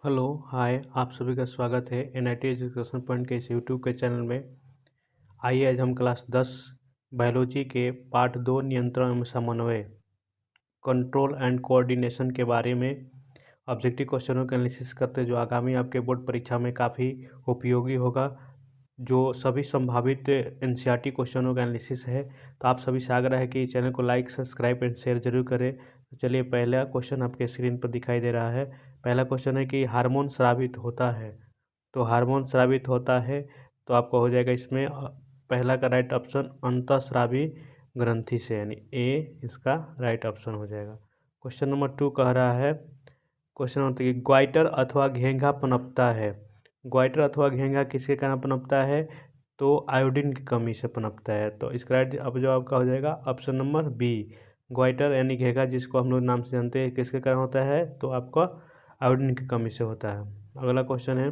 Hello, हाय, आप सभी का स्वागत है एनआईटी एजुकेशन पॉइंट के इस यूट्यूब के चैनल में। आइए आज हम क्लास 10 बायोलॉजी के पार्ट 2 नियंत्रण एवं समन्वय कंट्रोल एंड कोऑर्डिनेशन के बारे में ऑब्जेक्टिव क्वेश्चनों का एनालिसिस करते हैं, जो आगामी आपके बोर्ड परीक्षा में काफ़ी उपयोगी होगा। जो सभी संभावित एनसीईआरटी क्वेश्चनों का एनालिसिस है, तो आप सभी से आग्रह है कि चैनल को लाइक, सब्सक्राइब एंड शेयर जरूर करें। तो चलिए, पहला क्वेश्चन आपके स्क्रीन पर दिखाई दे रहा है। पहला क्वेश्चन है कि हार्मोन स्रावित होता है। तो हार्मोन स्रावित होता है तो आपको हो जाएगा इसमें पहला का राइट ऑप्शन अंतःस्रावी ग्रंथि से, यानी ए इसका राइट ऑप्शन हो जाएगा। क्वेश्चन नंबर 2 कह रहा है, क्वेश्चन नंबर 3, ग्वाइटर अथवा घेंघा पनपता है। ग्वाइटर अथवा घेंघा किसके कारण पनपता है? तो आयोडीन की कमी से पनपता है। तो इसका राइट अब जो आपका हो जाएगा ऑप्शन नंबर बी, ग्वाइटर यानी घेंघा, जिसको हम लोग नाम से जानते हैं, किसके कारण होता है? तो आपका आयोडीन की कमी से होता है। अगला क्वेश्चन है,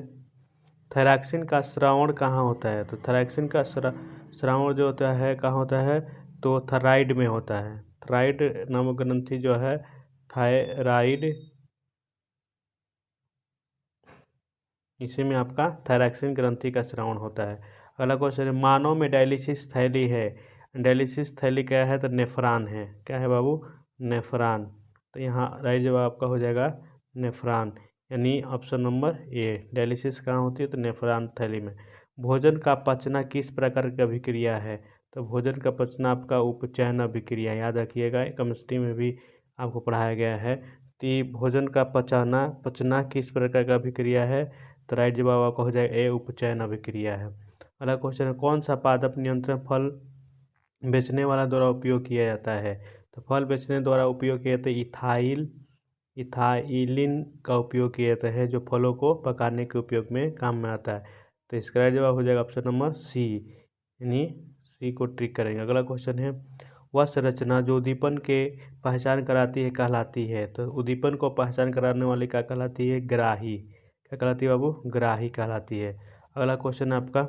थायरॉक्सिन का स्रावण कहाँ होता है? तो थायरॉक्सिन का स्रावण जो होता है कहाँ होता है? तो थायराइड में होता है। थायराइड नामक ग्रंथि जो है, थायराइड, इसी में आपका थायरॉक्सिन ग्रंथि का स्रावण होता है। अगला क्वेश्चन है, मानव में डायलिसिस थैली है। डायलिसिस थैली क्या है? तो नेफ्रॉन है। क्या है बाबू? नेफ्रॉन। तो यहाँ राइट जवाब आपका हो जाएगा नेफ्रॉन, यानी ऑप्शन नंबर ए। डायलिसिस कहाँ होती है? तो नेफ्रॉन थैली में। भोजन का पचना किस प्रकार की अभिक्रिया है? तो भोजन का पचना आपका उपचयन अभिक्रिया, याद रखिएगा, केमिस्ट्री में भी आपको पढ़ाया गया है। तो ये भोजन का पचना किस प्रकार का अभिक्रिया है? तो राइट जवाब आपका हो जाएगा ए, उपचयन अभिक्रिया है। अगला क्वेश्चन है, कौन सा पादप नियंत्रण फल बेचने वाला द्वारा उपयोग किया जाता है? तो फल बेचने द्वारा उपयोग किया जाता है इथाइलिन का उपयोग किया जाता है, जो फलों को पकाने के उपयोग में काम में आता है। तो इसका राइट जवाब हो जाएगा ऑप्शन नंबर सी, यानी सी को ट्रिक करेंगे। अगला क्वेश्चन है, वह संरचना जो उद्दीपन के पहचान कराती है कहलाती है। तो उद्दीपन को पहचान कराने वाली क्या कहलाती है? ग्राही। क्या कहलाती है बाबू? ग्राही कहलाती है। अगला क्वेश्चन है आपका,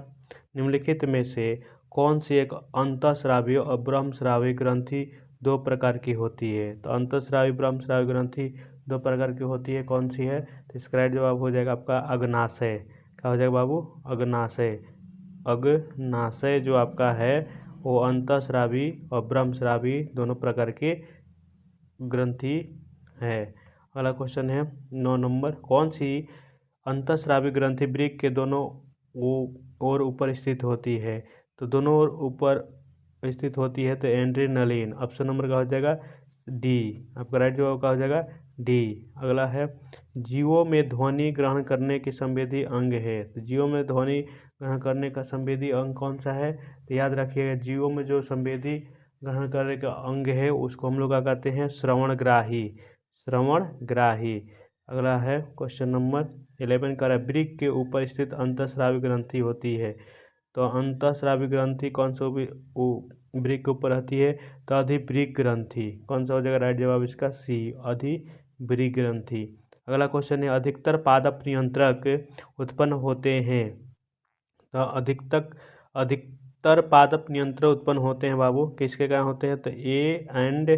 निम्नलिखित में से कौन सी एक अंतःस्रावी और ब्रह्मस्रावी ग्रंथि दो प्रकार की होती है? तो अंतःस्रावी ब्रह्मस्रावी ग्रंथि दो प्रकार की होती है, कौन सी है? तो इसका राइट जवाब हो जाएगा आपका अग्नाशय। क्या हो जाएगा बाबू? अग्नाशय। अग्नाशय जो आपका है वो अंतःस्रावी और ब्रह्मस्रावी दोनों प्रकार की ग्रंथि है। अगला क्वेश्चन है 9 नंबर, कौन सी अंतःस्रावी ग्रंथि वृक्क के दोनों ओर ऊपर स्थित होती है? तो दोनों ओर ऊपर स्थित होती है तो एड्रेनलिन। ऑप्शन नंबर का हो जाएगा डी, आपका राइट जवाब का हो जाएगा डी। अगला है, जीवों में ध्वनि ग्रहण करने की संवेदी अंग है। तो जीवों में ध्वनि ग्रहण करने का संवेदी अंग कौन सा है? तो याद रखिएगा, जीवों में जो संवेदी ग्रहण करने का अंग है उसको हम लोग क्या कहते हैं? श्रवणग्राही। श्रवणग्राही। अगला है क्वेश्चन नंबर 11 का, वृक्क के ऊपर स्थित अंतःस्रावी ग्रंथि होती है। तो अंतःस्रावी ग्रंथि कौन सा वृक्क के ऊपर रहती है? तो अधिवृक्क ग्रंथि। कौन सा हो जाएगा राइट जवाब इसका? सी, अधिवृक्क ग्रंथि। अगला क्वेश्चन है, अधिकतर पादप नियंत्रक उत्पन्न होते हैं। तो अधिकतर पादप नियंत्रण उत्पन्न होते हैं बाबू, किसके कारण होते हैं? तो ए एंड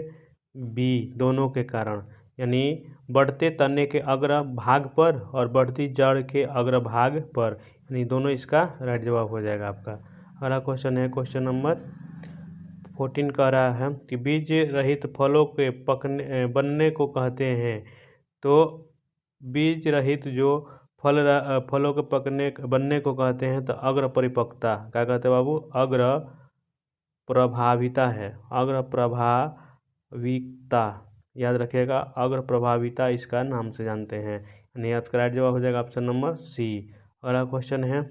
बी दोनों के कारण, यानी बढ़ते तने के अग्र भाग पर और बढ़ती जड़ के अग्र भाग पर, यानी दोनों इसका राइट जवाब हो जाएगा आपका। अगला क्वेश्चन है क्वेश्चन नंबर 14 कह रहा है कि बीज रहित फलों के बनने को कहते हैं। तो बीज रहित जो फलों के बनने को कहते हैं तो अग्र परिपक्वता। क्या कहते हैं बाबू? अग्र प्रभाविता है। अग्र प्रभाविता, याद रखिएगा, अग्र प्रभाविता इसका नाम से जानते हैं, यानी आपका राइट जवाब हो जाएगा ऑप्शन नंबर सी। अगला क्वेश्चन है,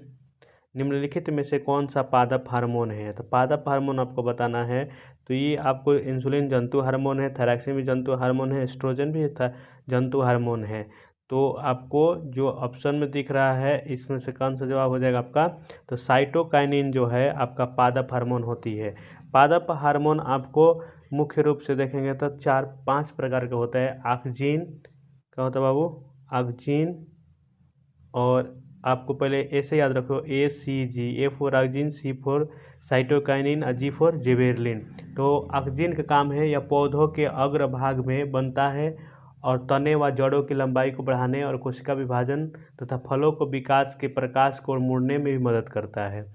निम्नलिखित में से कौन सा पादप हार्मोन है? तो पादप हार्मोन आपको बताना है। तो ये आपको इंसुलिन जंतु हार्मोन है, थायरॉक्सिन भी जंतु हार्मोन है, एस्ट्रोजन भी जंतु हार्मोन है। तो आपको जो ऑप्शन में दिख रहा है इसमें से कौन सा जवाब हो जाएगा आपका? तो साइटोकाइनिन जो है आपका पादप हार्मोन होती है। पादप हार्मोन आपको मुख्य रूप से देखेंगे तो 4-5 प्रकार का होता है। ऑक्सिन, क्या होता है बाबू? ऑक्सिन, और आपको पहले ऐसे याद रखो, A C G, A for auxin, C for cytokinin और जी फॉर जिबेरलिन। तो ऑक्सिन का काम है या पौधों के अग्र भाग में बनता है और तने व जड़ों की लंबाई को बढ़ाने और कोशिका विभाजन तथा फलों को विकास के प्रकाश को मोड़ने में भी मदद करता है।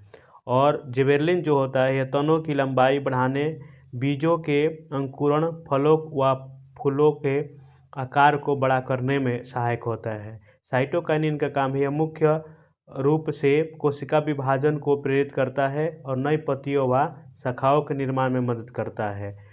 और जिबेरेलिन जो होता है यह तनों की लंबाई बढ़ाने, बीजों के अंकुरण, फलों व फूलों के आकार को बड़ा करने में सहायक होता है। साइटोकाइनिन का काम है मुख्य रूप से कोशिका विभाजन को प्रेरित करता है और नई पत्तियों व शाखाओं के निर्माण में मदद करता है।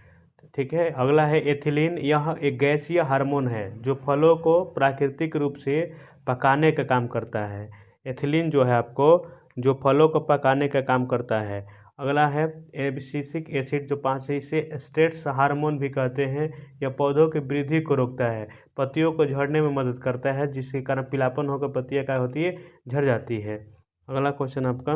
ठीक है, अगला है एथिलीन। यह एक गैसीय हार्मोन है जो फलों को प्राकृतिक रूप से पकाने का काम करता है। एथिलीन जो है आपको जो फलों को पकाने का काम करता है। अगला है एब्सिसिक एसिड जो 5 है, इसे स्ट्रेस हार्मोन भी कहते हैं। यह पौधों की वृद्धि को रोकता है, पत्तियों को झड़ने में मदद करता है, जिसके कारण पीलापन होकर पत्तियाँ क्या होती है, झड़ जाती है। अगला क्वेश्चन आपका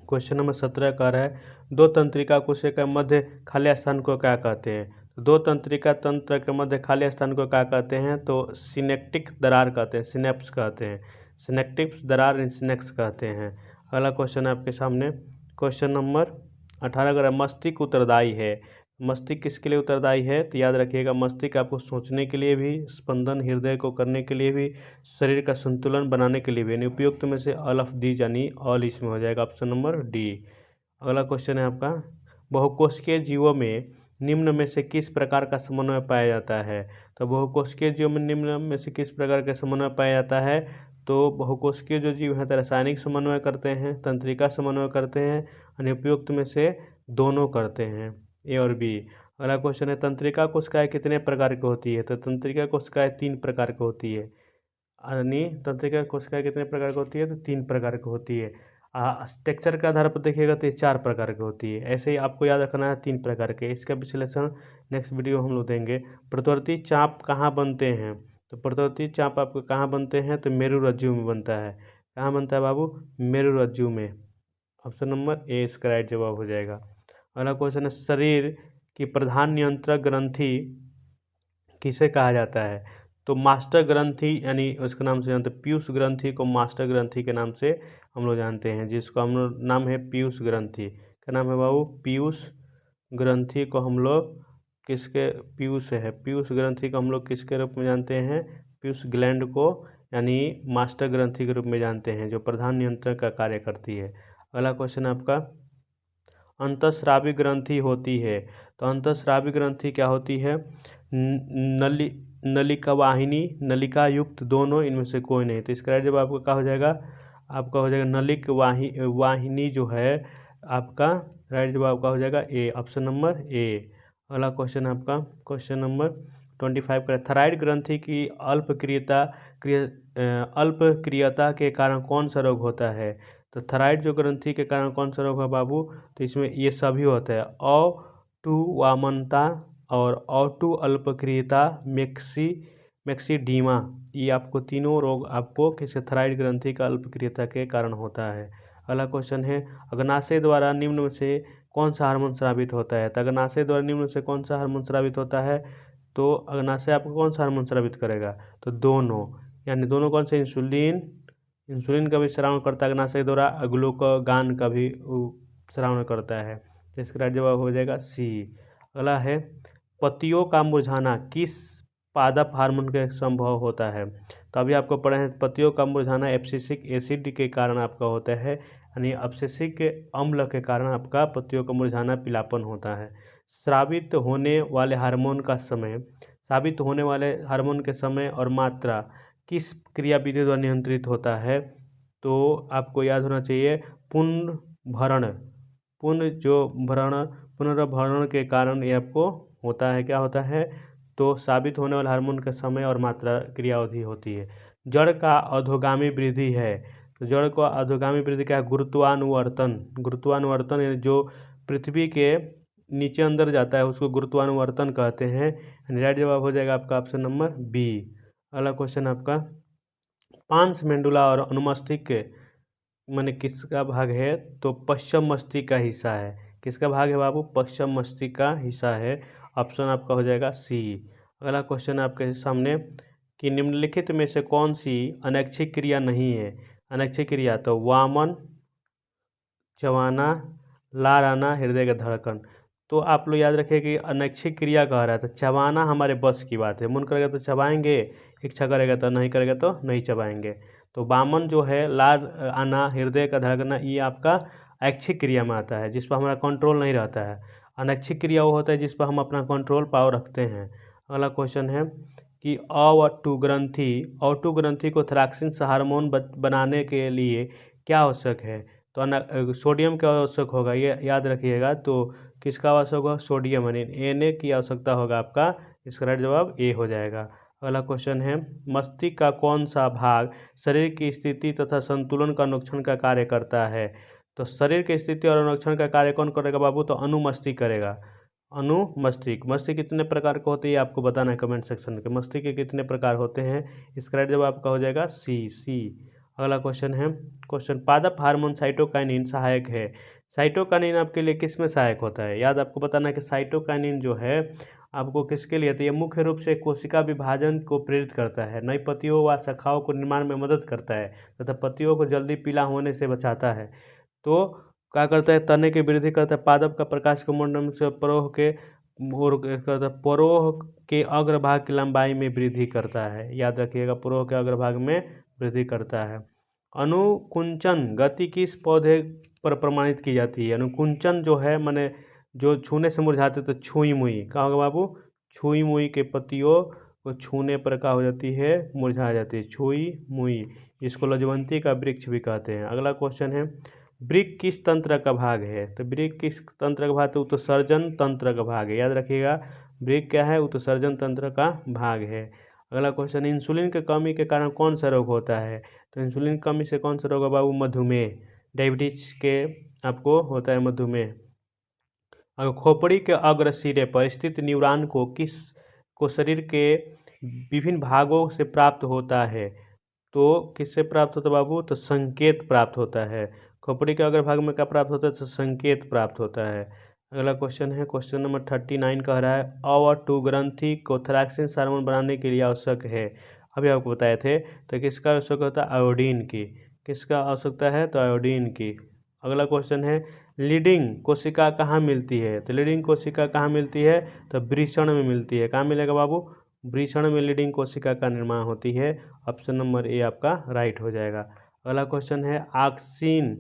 क्वेश्चन नंबर 17 कह रहा है दो तंत्रिका कोशिका के मध्य खाली स्थान को क्या कहते हैं। दो तंत्रिका तंत्र के मध्य खाली स्थान को क्या कहते हैं, तो सिनेप्टिक दरार कहते हैं, सिनेप्स कहते हैं, सिनेप्टिक दरार सिनेप्स कहते हैं। अगला क्वेश्चन आपके सामने क्वेश्चन नंबर 18 अगर मस्तिष्क उत्तरदायी है। मस्तिष्क किसके लिए उत्तरदायी है, तो याद रखिएगा मस्तिष्क आपको सोचने के लिए भी, स्पंदन हृदय को करने के लिए भी, शरीर का संतुलन बनाने के लिए भी। यानी उपयुक्त में से अल ऑफ दीज यानी ऑल इसमें हो जाएगा ऑप्शन नंबर डी। अगला क्वेश्चन है आपका बहुकोशिकीय जीवों में निम्न में से किस प्रकार का समन्वय पाया जाता है। तो बहुकोशिकीय जीवों में निम्न में से किस प्रकार का समन्वय पाया जाता है, तो बहुकोशिकीय जो जीव हैं तो रासायनिक समन्वय करते हैं, तंत्रिका समन्वय करते हैं, अनुपयुक्त में से दोनों करते हैं, ए और बी। अगला क्वेश्चन है तंत्रिका कोशिकाएं कितने प्रकार की होती है। तो तंत्रिका कोशिकाएं 3 प्रकार की होती है। यानी तंत्रिका कोशिकाएं कितने प्रकार की होती है, तो 3 प्रकार की होती है। स्ट्रक्चर के आधार पर देखिएगा तो ये 4 प्रकार की होती है। ऐसे ही आपको याद रखना है 3 प्रकार के। इसका विश्लेषण नेक्स्ट वीडियो हम लोग देंगे। प्रतिवर्ती चाप कहाँ बनते हैं, तो प्रतिवर्ती चाप आपको कहाँ बनते हैं, तो मेरुरज्जु में बनता है। कहाँ बनता है बाबू, मेरुरज्जु में। ऑप्शन नंबर ए इसका राइट जवाब हो जाएगा। अगला क्वेश्चन है शरीर की प्रधान नियंत्रक ग्रंथि किसे कहा जाता है। तो मास्टर ग्रंथि यानी उसके नाम से जानते हैं, पीयूष ग्रंथि को मास्टर ग्रंथि के नाम से हम लोग जानते हैं, जिसको हम लोग नाम है पीयूष ग्रंथि। क्या नाम है बाबू, पीयूष ग्रंथि को हम लोग किसके, पीयूष है, पीयूष ग्रंथि को हम लोग किसके रूप में जानते हैं, पीयूष ग्लैंड को यानी मास्टर ग्रंथि के रूप में जानते हैं, जो प्रधान नियंत्रक का कार्य करती है। अगला क्वेश्चन आपका अंतःस्रावी ग्रंथि होती है। तो अंतःस्रावी ग्रंथि क्या होती है, नलिका वाहिनी, नलिका युक्त दोनों, इनमें से कोई नहीं। तो इसका राइट जवाब आपका क्या हो जाएगा, आपका हो जाएगा नलिक वाहिनी जो है आपका राइट जवाब का हो जाएगा ए, ऑप्शन नंबर ए। अगला क्वेश्चन आपका क्वेश्चन नंबर 25 का थायराइड ग्रंथि की अल्पक्रियता के कारण कौन सा रोग होता है। तो थायराइड जो ग्रंथि के कारण कौन सा रोग है बाबू, तो इसमें ये सभी होता है, टू वामनता और टू अल्पक्रियता, मैक्सीडीमा, ये आपको तीनों रोग आपको किसी थायराइड ग्रंथि का अल्पक्रियता के कारण होता है। अगला क्वेश्चन है अग्नाशय द्वारा निम्न में से कौन सा हार्मोन स्रावित होता है। तो अग्नाशय द्वारा निम्न में से कौन सा हार्मोन स्रावित होता है, तो अग्नाशय आपको कौन सा हार्मोन स्रावित करेगा, तो दोनों, यानी दोनों कौन से, इंसुलिन का भी स्रावण करता है अग्नाशय द्वारा, ग्लूकागॉन का भी स्रावण करता है। तो इसका राइट जवाब हो जाएगा सी। अगला है पत्तियों का मुरझाना किस पादप हार्मोन के संभव होता है। तो अभी आपको पढ़े हैं पत्तियों का मुरझाना एब्सिसिक एसिड के कारण आपका होता है, यानी एब्सिसिक अम्ल के कारण आपका पत्तियों का मुरझाना पीलापन होता है। स्रावित होने वाले हार्मोन का समय, साबित होने वाले हार्मोन के समय और मात्रा किस क्रियाविधि द्वारा नियंत्रित होता है। तो आपको याद होना चाहिए पुनर्भरण के कारण ये आपको होता है, क्या होता है, तो साबित होने वाले हार्मोन का समय और मात्रा क्रियाविधि होती है। जड़ का अधोगामी वृद्धि है। तो जड़ का अधोगामी वृद्धि क्या है, गुरुत्वानुवर्तन यानी जो पृथ्वी के नीचे अंदर जाता है उसको गुरुत्वानुवर्तन कहते हैं। राइट जवाब हो जाएगा आपका ऑप्शन नंबर बी। अगला क्वेश्चन आपका पांस मेंडुला और अनुमस्तिष्क माने किसका भाग है, तो पश्चिम मस्तिष्क का हिस्सा है। किसका भाग है बाबू, पश्चिम मस्तिष्क का हिस्सा है। ऑप्शन आपका हो जाएगा सी। अगला क्वेश्चन आपके सामने कि निम्नलिखित में से कौन सी अनैच्छिक क्रिया नहीं है। अनैच्छिक क्रिया, तो वामन, चबाना, लार आना, हृदय का धड़कन। तो आप लोग याद रखिए कि अनैच्छिक क्रिया कह रहा है, तो चबाना हमारे बस की बात है। मन करेगा तो चबाएंगे, इच्छा करेगा तो नहीं करेगा तो नहीं चबाएंगे। तो वामन जो है, लार आना, हृदय का धड़कना, ये आपका ऐच्छिक क्रिया में आता है, जिस पर हमारा कंट्रोल नहीं रहता है। अनैच्छिक क्रिया वो होता है जिस पर हम अपना कंट्रोल पावर रखते हैं। अगला क्वेश्चन है कि अवटु ग्रंथि को थैलाक्सीन हार्मोन बनाने के लिए क्या आवश्यक है? तो सोडियम का आवश्यक होगा, ये याद रखिएगा। तो किसका आवश्यक होगा? सोडियम, यानी Na की आवश्यकता होगा आपका। इसका राइट जवाब ए हो जाएगा। अगला क्वेश्चन है, मस्तिष्क का कौन सा भाग शरीर की स्थिति तथा संतुलन का अनुरक्षण का कार्य करता है? तो शरीर की स्थिति और अनुरक्षण का कार्य कौन करेगा बाबू? तो अनुमस्तिष्क करेगा। अनुमस्तिष्क। मस्तिष्क कितने प्रकार के होते हैं ये आपको बताना है कमेंट सेक्शन में, मस्तिष्क के कितने प्रकार होते हैं। इसका राइट जवाब आपका हो जाएगा सी। अगला क्वेश्चन है, क्वेश्चन पादप हार्मोन साइटोकाइनिन सहायक है। साइटोकाइनिन आपके लिए किस में सहायक होता है? याद आपको बताना है कि साइटोकाइनिन जो है आपको किसके लिए? तो ये मुख्य रूप से कोशिका विभाजन को प्रेरित करता है, नई पत्तियों व शाखाओं को निर्माण में मदद करता है तथा पत्तियों को जल्दी पीला होने से बचाता है। तो क्या करता है? तने की वृद्धि करता है, पादप का प्रकाश के मंडल से परोह के अग्रभाग की लंबाई में वृद्धि करता है। याद रखिएगा, परोह के अग्रभाग में वृद्धि करता है। अनुकुंचन गति किस पौधे पर प्रमाणित की जाती है? अनुकुंचन जो है माने जो छूने से मुरझाते, तो छुई मुई क्या होगा बाबू? छुई मुई के पत्तियों को छूने पर क्या हो जाती है? मुरझा जाती है, छुई मुई। इसको लजवंती का वृक्ष भी कहते हैं। अगला क्वेश्चन है, वृक्क किस तंत्र का भाग है? तो वृक्क किस तंत्र का भाग? तो उत्सर्जन तंत्र का भाग है। याद रखिएगा, वृक्क क्या है? उत्सर्जन तंत्र का भाग है। अगला क्वेश्चन, इंसुलिन की कमी के कारण कौन सा रोग होता है? तो इंसुलिन की कमी से कौन सा रोग है बाबू? मधुमेह, डायबिटीज के आपको होता है मधुमेह। अगर खोपड़ी के अग्र सिरे पर स्थित न्यूरॉन को शरीर के विभिन्न भागों से प्राप्त होता है, तो किससे प्राप्त होता है बाबू? तो संकेत प्राप्त होता है। खोपड़ी के अग्रभाग में क्या प्राप्त होता है? तो संकेत प्राप्त होता है। अगला क्वेश्चन है, क्वेश्चन नंबर 39 कह रहा है, अवटु ग्रंथि को थैलाक्सीन हार्मोन बनाने के लिए आवश्यक है। अभी आपको बताए थे, तो किसका आवश्यक होता है? आयोडीन की। किसका आवश्यकता है? तो आयोडीन की। अगला क्वेश्चन है, लीडिंग कोशिका कहाँ मिलती है? तो लीडिंग कोशिका कहाँ मिलती है? तो वृषण में मिलती है। कहाँ मिलेगा बाबू? वृषण में लीडिंग कोशिका का निर्माण होती है। ऑप्शन नंबर ए आपका राइट हो जाएगा। अगला क्वेश्चन है, ऑक्सिन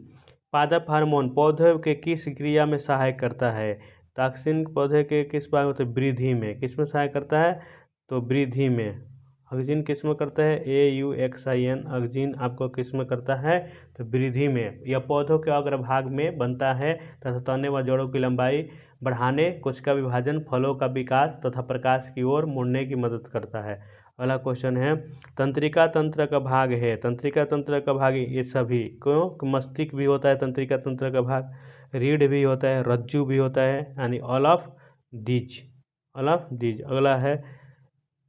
पादप हार्मोन पौधे के किस क्रिया में सहायक करता है? तो ऑक्सिन पौधे के किस भाग में? वृद्धि में। किस में सहायक करता है? तो वृद्धि में। ऑक्सिन किस में करता है? AUXIN ऑक्सिन आपको किस में करता है? तो वृद्धि में। यह पौधों के अग्रभाग में बनता है तथा तने व जड़ों की लंबाई बढ़ाने, कोशिका विभाजन, फलों का विकास तथा प्रकाश की ओर मुड़ने की मदद करता है। अगला क्वेश्चन है, तंत्रिका तंत्र का भाग है। तंत्रिका तंत्र का भाग ये सभी क्यों? मस्तिष्क भी होता है तंत्रिका तंत्र का भाग, रीढ़ भी होता है, रज्जु भी होता है, यानी ऑल ऑफ दीज। अगला है,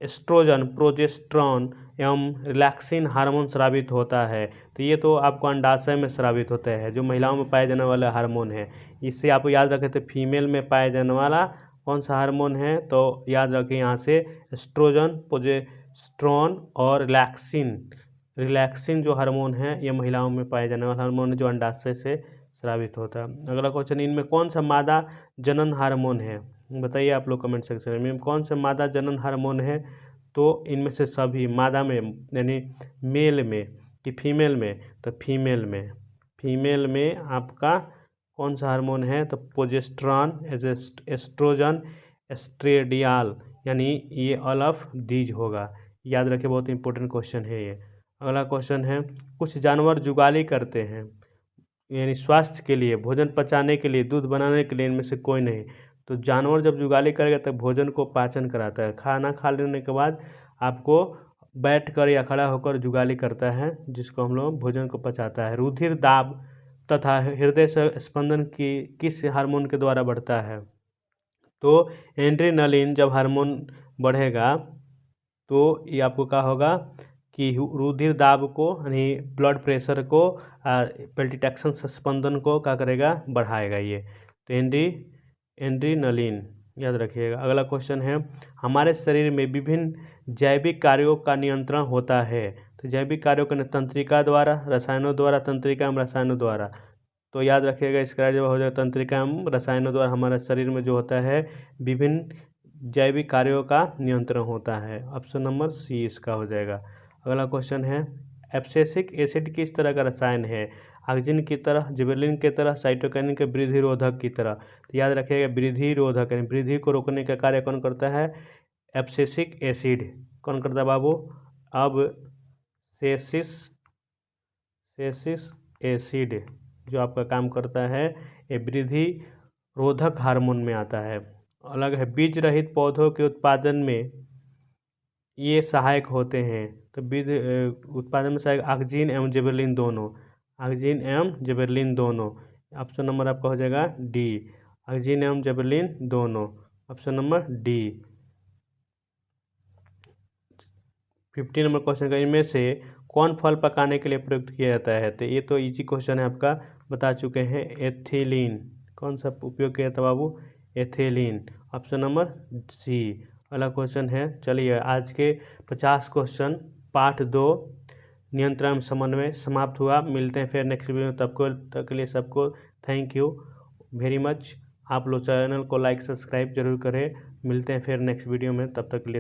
एस्ट्रोजन, प्रोजेस्टेरॉन एवं रिलैक्सिन हार्मोन स्रावित होता है। तो ये तो आपको अंडाशय में स्रावित होता है, जो महिलाओं में पाए जाने वाला हार्मोन है। इससे आप याद रखें, तो फीमेल में पाए जाने वाला कौन सा हार्मोन है? तो याद रखें यहाँ से एस्ट्रोजन, प्रोजेस्टेरॉन और रिलैक्सिन जो हार्मोन है, ये महिलाओं में पाए जाने वाला हार्मोन है, जो अंडाशय से स्रावित होता है। अगला क्वेश्चन, इनमें कौन सा मादा जनन हार्मोन है? बताइए आप लोग कमेंट सेक्शन में, कौन सा मादा जनन हार्मोन है? तो इनमें से सभी, मादा में यानी मेल में कि फीमेल में? तो फीमेल में आपका कौन सा हार्मोन है? तो प्रोजेस्टेरॉन, एस्ट्रोजन, एस्ट्रेडियाल, यानी ये ऑल ऑफ दीज होगा। याद रखिए, बहुत इंपॉर्टेंट क्वेश्चन है ये। अगला क्वेश्चन है, कुछ जानवर जुगाली करते हैं, यानी स्वास्थ्य के लिए, भोजन पचाने के लिए, दूध बनाने के लिए, इनमें से कोई नहीं। तो जानवर जब जुगाली करेगा तब भोजन को पाचन कराता है। खाना खा लेने के बाद आपको बैठ कर या खड़ा होकर जुगाली करता है, जिसको हम लोग भोजन को पचाता है। रुधिर दाब तथा हृदय से स्पंदन की किस हार्मोन के द्वारा बढ़ता है? तो एड्रेनलिन जब हार्मोन बढ़ेगा तो ये आपको क्या होगा कि रुधिर दाब को, यानी ब्लड प्रेशर को, पेल्टिटेक्शन स्पंदन को क्या करेगा? बढ़ाएगा ये। तो एड्रेनलिन याद रखिएगा। अगला क्वेश्चन है, हमारे शरीर में विभिन्न जैविक कार्यों का नियंत्रण होता है। तो जैविक कार्यों का तंत्रिका द्वारा, रसायनों द्वारा, तंत्रिका एवं रसायनों द्वारा। तो याद रखिएगा इसका जवाब हो जाएगा तंत्रिका एवं रसायनों द्वारा हमारे शरीर में जो होता है विभिन्न जैविक कार्यों का नियंत्रण होता है। ऑप्शन नंबर सी इसका हो जाएगा। अगला क्वेश्चन है एब्सिसिक एसिड किस तरह का रसायन है? ऑक्सीजन की तरह, जिबरेलिन की तरह, साइटोकिनिन के वृद्धि रोधक की तरह। तो याद रखिएगा वृद्धि रोधक यानी वृद्धि को रोकने का कार्य कौन करता है? एब्सिसिक एसिड कौन करता है बाबू? अब सेसिस एसिड जो आपका काम करता है ये वृद्धि रोधक हार्मोन में आता है। अलग है बीज रहित पौधों के उत्पादन में ये सहायक होते हैं। तो बीज उत्पादन में सहायक ऑक्सीजन एवं जिबरेलिन दोनों, ऑक्सीजन एवं जिबरेलिन दोनों। ऑप्शन नंबर आपका हो जाएगा डी, ऑक्सीजन एवं जिबरेलिन दोनों। Option number D. 50 number question का इनमें से कौन फल पकाने के लिए प्रयुक्त किया जाता है? तो ये तो इजी क्वेश्चन है आपका, बता चुके हैं। एथिलीन कौन सा उपयोग किया था बाबू? एथिलीन। Option number C. अगला क्वेश्चन है, चलिए आज के 50 क्वेश्चन पार्ट 2 नियंत्रण एवं समन्वय समाप्त हुआ। मिलते हैं फिर नेक्स्ट वीडियो में, तब तक के लिए सबको थैंक यू वेरी मच। आप लोग चैनल को लाइक सब्सक्राइब जरूर करें। मिलते हैं फिर नेक्स्ट वीडियो में, तब तक के लिए।